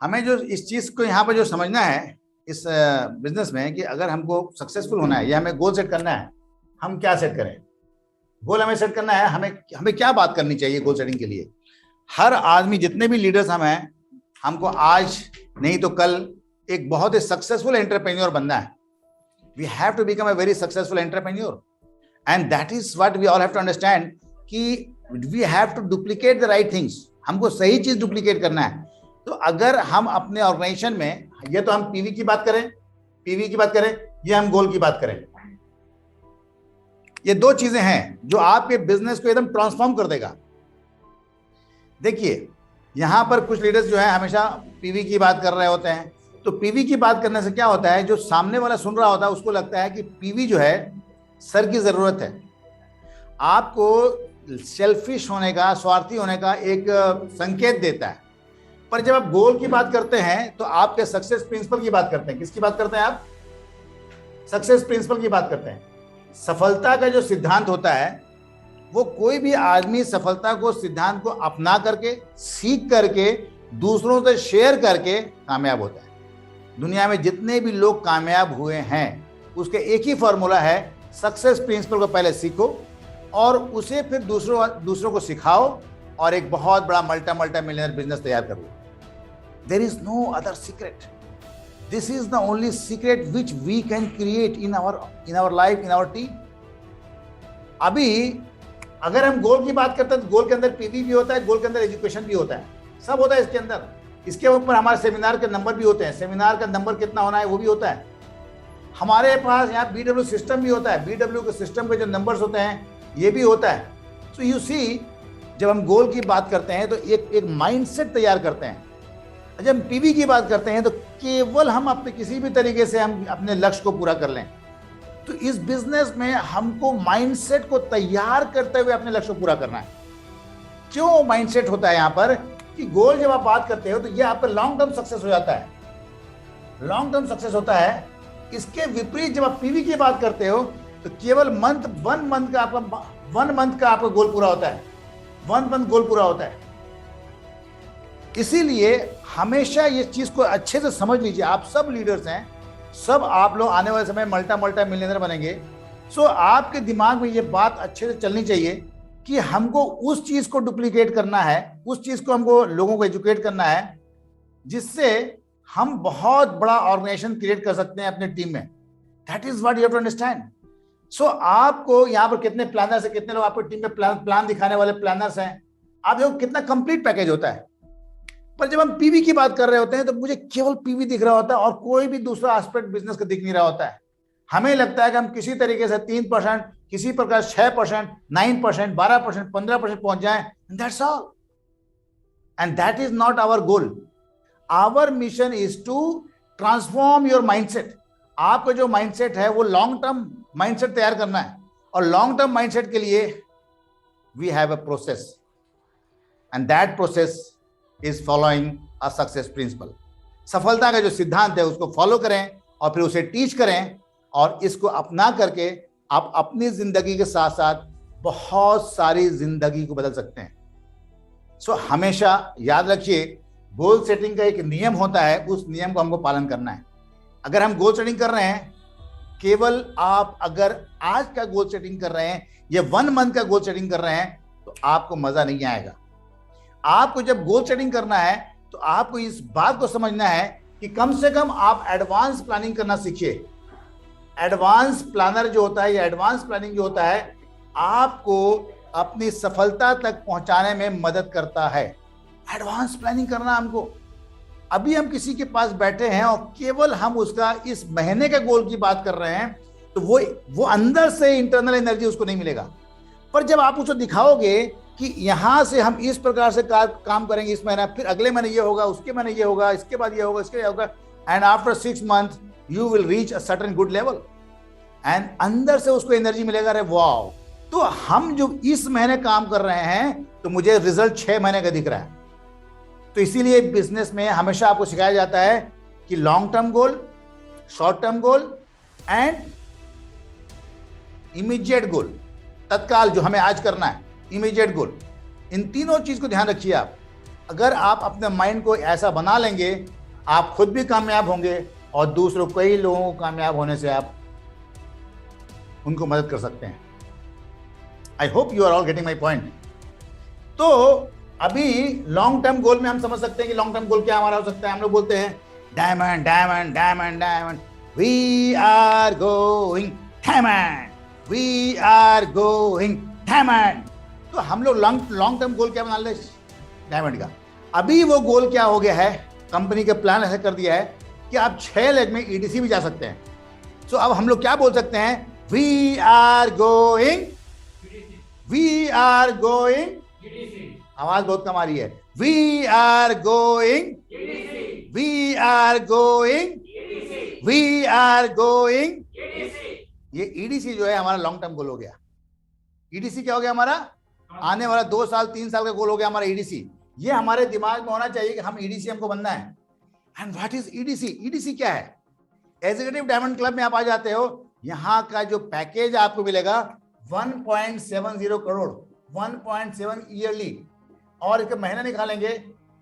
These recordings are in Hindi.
हमें जो इस चीज को यहाँ पर जो समझना है इस बिजनेस में, कि अगर हमको सक्सेसफुल होना है या हमें गोल सेट करना है, हम क्या सेट करें। गोल हमें सेट करना है, हमें हमें क्या बात करनी चाहिए गोल सेटिंग के लिए। हर आदमी, जितने भी लीडर्स हम हैं, हमको आज नहीं तो कल एक बहुत ही सक्सेसफुल एंटरप्रेन्योर बनना है। We have to become a very successful entrepreneur, and that is what we all have to understand कि we have to duplicate the right things. हमको सही चीज डुप्लीकेट करना है। तो अगर हम अपने ऑर्गेनाइजेशन में, ये तो हम पीवी की बात करें, या हम गोल की बात करें, ये दो चीजें हैं जो आपके बिजनेस को एकदम ट्रांसफॉर्म कर देगा। देखिए, यहां पर कुछ लीडर्स जो है हमेशा पीवी की बात कर रहे होते हैं। तो पीवी की बात करने से क्या होता है, जो सामने वाला सुन रहा होता है उसको लगता है कि पीवी जो है सर की जरूरत है। आपको सेल्फिश होने का, स्वार्थी होने का एक संकेत देता है। पर जब आप गोल की बात करते हैं तो आपके सक्सेस प्रिंसिपल की बात करते हैं। किसकी बात करते हैं आप? सक्सेस प्रिंसिपल की बात करते हैं। सफलता का जो सिद्धांत होता है, वो कोई भी आदमी सफलता को, सिद्धांत को अपना करके, सीख करके, दूसरों से शेयर करके कामयाब होता है। दुनिया में जितने भी लोग कामयाब हुए हैं, उसके एक ही फॉर्मूला है, सक्सेस प्रिंसिपल को पहले सीखो और उसे फिर दूसरों को सिखाओ और एक बहुत बड़ा मल्टा मिलियनर बिजनेस तैयार करो। There is no other secret. This is the only secret which we can create in our life, in our team. अभी अगर हम गोल की बात करते हैं तो गोल के अंदर पीवी भी होता है, गोल के अंदर एजुकेशन भी होता है, सब होता है इसके अंदर। इसके ऊपर हमारे सेमिनार के नंबर भी होते हैं, सेमिनार का नंबर कितना होना है वो भी होता है। हमारे पास यहाँ BW सिस्टम भी होता है, BW के सिस्टम के जो नंबर्स होते हैं ये भी होता है। सो यू सी, जब हम गोल की बात करते हैं तो एक माइंडसेट तैयार करते हैं। जब हम पीवी की बात करते हैं तो केवल हम अपने किसी भी तरीके से हम अपने लक्ष्य को पूरा कर लें। तो इस बिजनेस में हमको माइंडसेट को तैयार करते हुए अपने लक्ष्य को पूरा करना है। क्यों माइंडसेट होता है यहाँ पर, कि गोल जब आप बात करते हो तो ये आपका लॉन्ग टर्म सक्सेस हो जाता है, लॉन्ग टर्म सक्सेस होता है। इसके विपरीत जब आप पीवी की बात करते हो तो केवल वन मंथ का आपका गोल पूरा होता है, 1 मंथ गोल पूरा होता है। इसीलिए हमेशा ये चीज को अच्छे से समझ लीजिए। आप सब लीडर्स हैं, सब आप लोग आने वाले समय मल्टा मिलियनर बनेंगे। सो आपके दिमाग में ये बात अच्छे से चलनी चाहिए कि हमको उस चीज को डुप्लीकेट करना है, उस चीज को हमको लोगों को एजुकेट करना है, जिससे हम बहुत बड़ा ऑर्गेनाइजेशन क्रिएट कर सकते हैं अपने टीम में। That is what you have to understand. So आपको यहाँ पर कितने प्लानर्स हैं, कितने लोग आपको टीम में प्लान दिखाने वाले प्लानर्स हैं, आप देखो कितना कंप्लीट पैकेज होता है। पर जब हम पीवी की बात कर रहे होते हैं तो मुझे केवल पीवी दिख रहा होता है और कोई भी दूसरा एस्पेक्ट बिजनेस का दिख नहीं रहा होता है। हमें लगता है कि हम किसी तरीके से 3%, किसी प्रकार 6%, 9%, 12%, 15% पहुंच जाएं, that's all. And that is not our goal. Our mission is to transform your mindset. आपका जो माइंडसेट है वो लॉन्ग टर्म माइंडसेट तैयार करना है, और लॉन्ग टर्म माइंडसेट के लिए we have a process, and that process is following a success principle. सफलता का जो सिद्धांत है उसको फॉलो करें और फिर उसे टीच करें, और इसको अपना करके आप अपनी जिंदगी के साथ साथ बहुत सारी जिंदगी को बदल सकते हैं। सो हमेशा याद रखिए, गोल सेटिंग का एक नियम होता है, उस नियम को हमको पालन करना है। अगर हम गोल सेटिंग कर रहे हैं, केवल आप अगर आज का गोल सेटिंग कर रहे हैं या 1 मंथ का गोल सेटिंग कर रहे हैं तो आपको मजा नहीं आएगा। आपको जब गोल सेटिंग करना है तो आपको इस बात को समझना है कि कम से कम आप एडवांस प्लानिंग करना सीखिए। एडवांस प्लानर जो होता है या एडवांस प्लानिंग जो होता है, आपको अपनी सफलता तक पहुंचाने में मदद करता है। एडवांस प्लानिंग करना हमको। अभी हम किसी के पास बैठे हैं और केवल हम उसका इस महीने के गोल की बात कर रहे हैं, तो वो अंदर से इंटरनल एनर्जी उसको नहीं मिलेगा। पर जब आप उसको दिखाओगे कि यहां से हम इस प्रकार से काम करेंगे इस महीना, फिर अगले महीने ये होगा, उसके महीने ये होगा, इसके बाद ये होगा, इसके बाद होगा, and after 6 month you will reach a certain good level, and अंदर से उसको एनर्जी मिलेगा, अरे वाओ, तो हम जो इस महीने काम कर रहे हैं तो मुझे रिजल्ट 6 महीने का दिख रहा है। तो इसीलिए बिजनेस में हमेशा आपको सिखाया जाता है कि long term goal, short term goal and immediate गोल, तत्काल जो हमें आज करना है, इमीडिएट गोल। इन तीनों चीज को ध्यान रखिए आप। अगर आप अपने माइंड को ऐसा बना लेंगे, आप खुद भी कामयाब होंगे और दूसरों कई लोगों को कामयाब होने से आप उनको मदद कर सकते हैं। I hope you are all getting my point. तो अभी लॉन्ग टर्म गोल में हम समझ सकते हैं कि लॉन्ग टर्म गोल क्या हमारा हो सकता है। हम लोग बोलते हैं diamond diamond diamond diamond, we are going diamond, we are going diamond. तो हम लोग लॉन्ग टर्म गोल क्या बना ले डायमंड का। अभी वो गोल क्या हो गया है, कंपनी के प्लान ऐसा कर दिया है कि आप 6 लेग में ईडीसी भी जा सकते हैं। सो अब हम लोग क्या बोल सकते हैं, we are going, we are going, आवाज बहुत कम आ रही है, we are going, we are going, we are going. ये ईडीसी जो है हमारा लॉन्ग टर्म गोल हो गया। ईडीसी क्या हो गया हमारा, आने वाला 2 साल 3 साल का गोल हो गया हमारा ईडीसी। ये हमारे दिमाग में होना चाहिए कि हम ईडीसी हमको बनना है। And what is EDC? EDC क्या है? एग्जीक्यूटिव डायमंड क्लब में आप आ जाते हो, यहां का जो पैकेज आपको मिलेगा 1.70 करोड़, 1.7 ईयरली, और इसके महीना निकालेंगे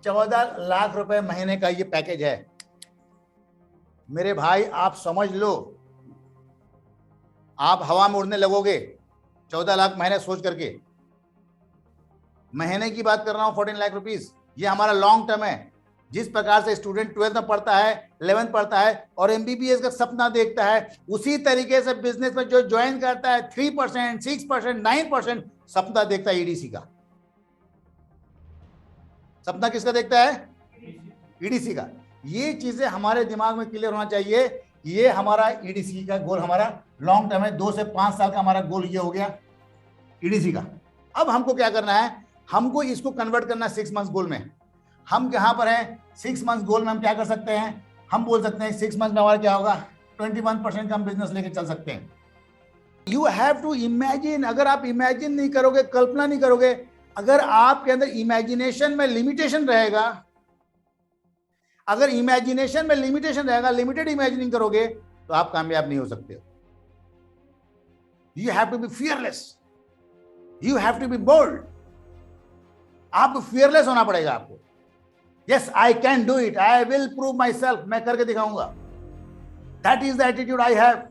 14 लाख रुपए महीने का ये पैकेज है। मेरे भाई आप समझ लो, आप हवा में उड़ने लगोगे 14 लाख महीने सोच करके। महीने की बात कर रहा हूं, 14 लाख रुपीस। ये हमारा लॉन्ग टर्म है। जिस प्रकार से स्टूडेंट 12th में पढ़ता है, 11th पढ़ता है और एमबीबीएस का सपना देखता है, उसी तरीके से बिजनेस में जो ज्वाइन करता है 3%, 6%, 9% सपना देखता है ईडीसी का। सपना किसका देखता है? ईडीसी का। ये चीजें हमारे दिमाग में क्लियर होना चाहिए। ये हमारा ईडीसी का गोल, हमारा लॉन्ग टर्म है, 2 से 5 साल का हमारा गोल ये हो गया ईडीसी का। अब हमको क्या करना है, हमको इसको कन्वर्ट करना है 6 मंथ्स गोल में। हम कहां पर हैं 6 मंथ्स गोल में? हम क्या कर सकते हैं, हम बोल सकते हैं 6 मंथ में हमारा क्या होगा, 21% का हम बिजनेस लेके चल सकते हैं। You have to imagine. अगर आप इमेजिन नहीं करोगे, कल्पना नहीं करोगे, अगर आपके अंदर इमेजिनेशन में लिमिटेशन रहेगा, अगर इमेजिनेशन में लिमिटेशन रहेगा, लिमिटेड इमेजिनिंग करोगे, तो आप कामयाब नहीं हो सकते हो। You have to be fearless, you have to be bold. आपको फियरलेस होना पड़ेगा आपको। Yes I can do it, I will prove myself, मैं करके दिखाऊंगा। That is the attitude I have.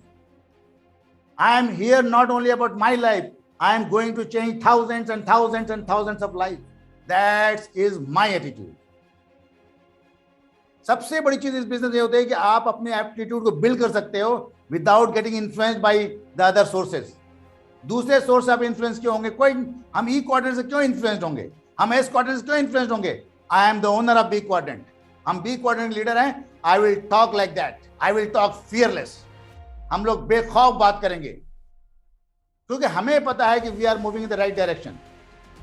I am here not only about my life, I am going to change thousands and thousands and thousands of life. That is my attitude. सबसे बड़ी चीज इस बिजनेस में होती है कि आप अपने एप्टीट्यूड को बिल्ड कर सकते हो without getting influenced by the other sources. दूसरे सोर्स से आप इन्फ्लुएंस क्यों होंगे? कोई, हम ई क्वाड्रेंट से क्यों इन्फ्लुएंस्ड होंगे, हम एस क्वाड्रेंट से क्यों इन्फ्लुएंस्ड होंगे? I am the owner of B quadrant, हम बी क्वाड्रेंट लीडर हैं। I will talk like that, I will talk fearless. हम लोग बेखौफ बात करेंगे क्योंकि हमें पता है कि we are moving in the right direction,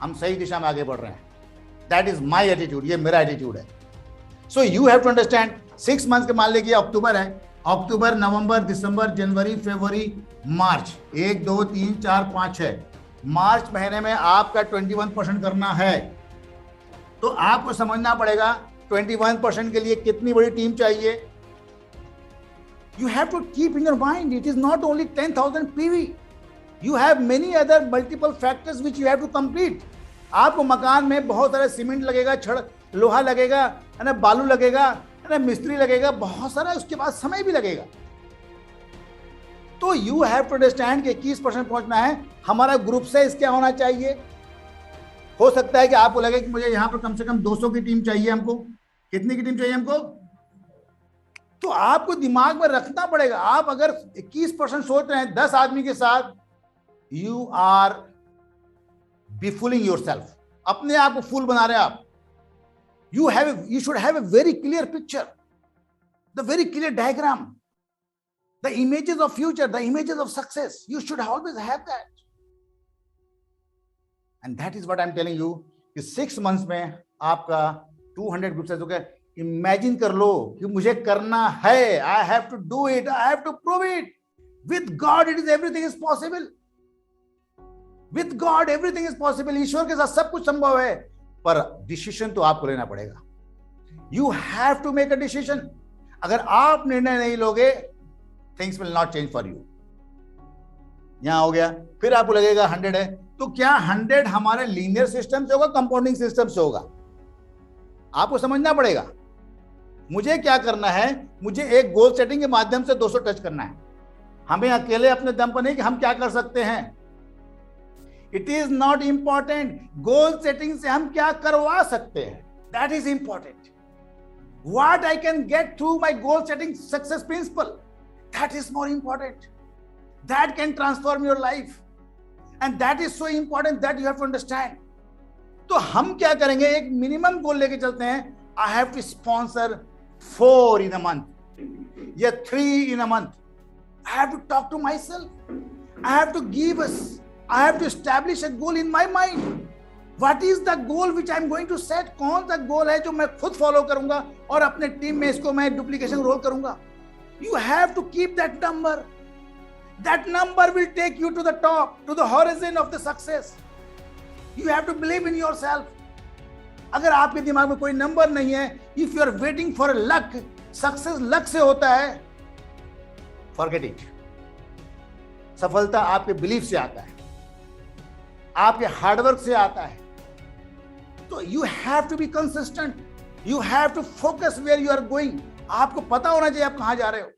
हम सही दिशा में आगे बढ़ रहे हैं। दैट इज माई एटीट्यूड, ये मेरा एटीट्यूड है। So you have to understand 6 month के मान लीजिए अक्टूबर है, अक्टूबर, नवंबर, दिसंबर, जनवरी, फरवरी, मार्च, 1 2 3 4 5 6, मार्च महीने में आपका 21% करना है। तो आपको समझना पड़ेगा 21% के लिए कितनी बड़ी टीम चाहिए। You have to keep in your mind, it is not only 10,000 PV, you have many other multiple factors which you have to complete. आपको मकान में बहुत सारा सीमेंट लगेगा, छड़ लोहा लगेगा, है ना, बालू लगेगा, है ना, मिस्त्री लगेगा, बहुत सारा, उसके बाद समय भी लगेगा। तो यू हैव टू अंडरस्टैंड कि 21% पहुंचना है। हमारा ग्रुप साइज क्या होना चाहिए? हो सकता है कि आपको लगे कि मुझे यहां पर कम से कम 200 की टीम चाहिए। हमको कितनी की टीम चाहिए हमको? तो आपको दिमाग में रखना पड़ेगा। आप अगर 21% सोच रहे हैं 10 आदमी के साथ, you are be fooling yourself, अपने आप को फूल बना रहे हैं आप। You should have a very clear picture, the very clear diagram, the images of future, the images of success. You should always have that. And that is what I'm telling you कि 6 months में आपका 200 group size हो गया। Imagine कर लो कि मुझे करना है, I have to do it, I have to prove it. With God it is everything is possible. With God everything is possible. ईश्वर के साथ सब कुछ संभव है, पर डिसीजन तो आपको लेना पड़ेगा। You have to make a decision. अगर आप निर्णय नहीं लोगे, things will not change for you. यहां हो गया, फिर आपको लगेगा 100 है, तो क्या 100 हमारे लीनियर सिस्टम से होगा, कंपाउंडिंग सिस्टम से होगा? आपको समझना पड़ेगा मुझे क्या करना है। मुझे एक गोल सेटिंग के माध्यम से 200 टच करना है। हमें अकेले अपने दम पर नहीं कि हम क्या कर सकते हैं। It is not important goal setting से हम क्या करवा सकते हैं, that is important. What I can get through my goal setting success principle, that is more important. That can transform your life and that is so important that you have to understand. तो हम क्या करेंगे, एक मिनिमम गोल लेके चलते हैं। I have to sponsor 4 in a month या 3 in a month. I have to talk to myself. I have to I have to establish a goal in my mind. What is the goal which I am going to set? कौन सा गोल है जो मैं खुद फॉलो करूंगा और अपने टीम में इसको मैं डुप्लीकेशन रोल करूंगा। You have to keep that number. That number will take you to the top, to the horizon of the success. You have to believe in yourself. अगर आपके दिमाग में कोई नंबर नहीं है, if you are waiting for luck, success luck से होता है, फॉरगेट इट। सफलता आपके बिलीफ से आता है, आपके हार्डवर्क से आता है। तो you have to be consistent, you have to focus where you are going. आपको पता होना चाहिए आप कहां जा रहे हो।